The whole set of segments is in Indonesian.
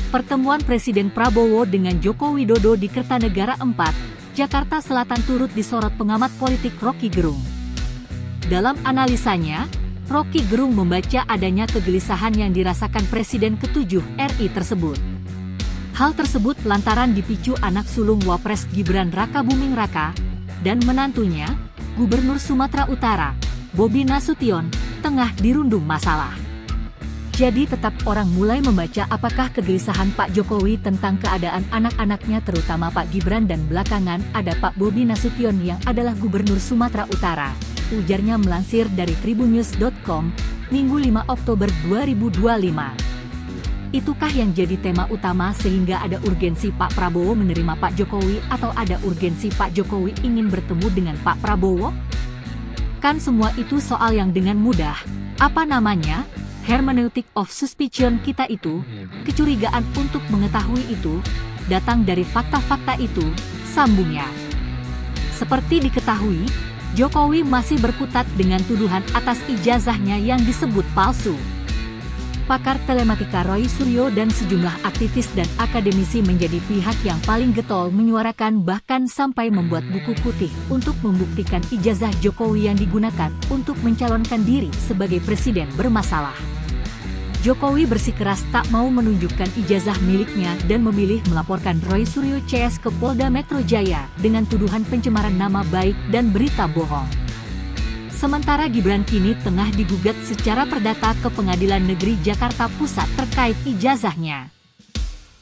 Pertemuan Presiden Prabowo dengan Joko Widodo di Kertanegara 4, Jakarta Selatan turut disorot pengamat politik Rocky Gerung. Dalam analisanya, Rocky Gerung membaca adanya kegelisahan yang dirasakan Presiden ke-7 RI tersebut. Hal tersebut lantaran dipicu anak sulung Wapres Gibran Rakabuming Raka dan menantunya, Gubernur Sumatera Utara, Bobi Nasution, tengah dirundung masalah. Jadi tetap orang mulai membaca apakah kegelisahan Pak Jokowi tentang keadaan anak-anaknya terutama Pak Gibran dan belakangan ada Pak Bobi Nasution yang adalah Gubernur Sumatera Utara, ujarnya melansir dari tribunnews.com, Minggu 5 Oktober 2025. Itukah yang jadi tema utama sehingga ada urgensi Pak Prabowo menerima Pak Jokowi atau ada urgensi Pak Jokowi ingin bertemu dengan Pak Prabowo? Kan semua itu soal yang dengan mudah, hermeneutic of suspicion kita itu, kecurigaan untuk mengetahui itu, datang dari fakta-fakta itu, sambungnya. Seperti diketahui, Jokowi masih berkutat dengan tuduhan atas ijazahnya yang disebut palsu. Pakar telematika Roy Suryo dan sejumlah aktivis dan akademisi menjadi pihak yang paling getol menyuarakan bahkan sampai membuat buku putih untuk membuktikan ijazah Jokowi yang digunakan untuk mencalonkan diri sebagai presiden bermasalah. Jokowi bersikeras tak mau menunjukkan ijazah miliknya dan memilih melaporkan Roy Suryo CS ke Polda Metro Jaya dengan tuduhan pencemaran nama baik dan berita bohong. Sementara Gibran kini tengah digugat secara perdata ke Pengadilan Negeri Jakarta Pusat terkait ijazahnya.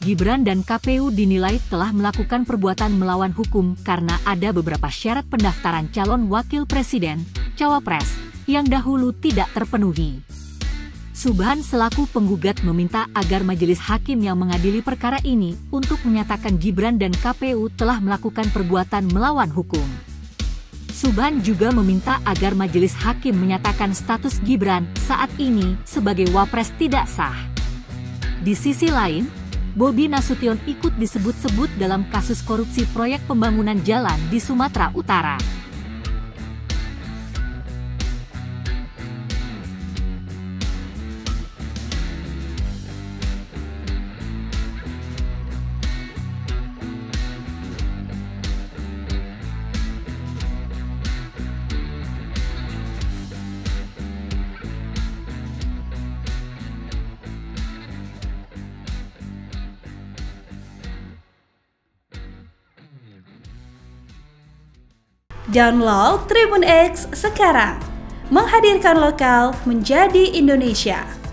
Gibran dan KPU dinilai telah melakukan perbuatan melawan hukum karena ada beberapa syarat pendaftaran calon wakil presiden, cawapres, yang dahulu tidak terpenuhi. Subhan selaku penggugat meminta agar majelis hakim yang mengadili perkara ini untuk menyatakan Gibran dan KPU telah melakukan perbuatan melawan hukum. Subhan juga meminta agar majelis hakim menyatakan status Gibran saat ini sebagai wapres tidak sah. Di sisi lain, Bobi Nasution ikut disebut-sebut dalam kasus korupsi proyek pembangunan jalan di Sumatera Utara. Download Tribun X sekarang, menghadirkan lokal menjadi Indonesia.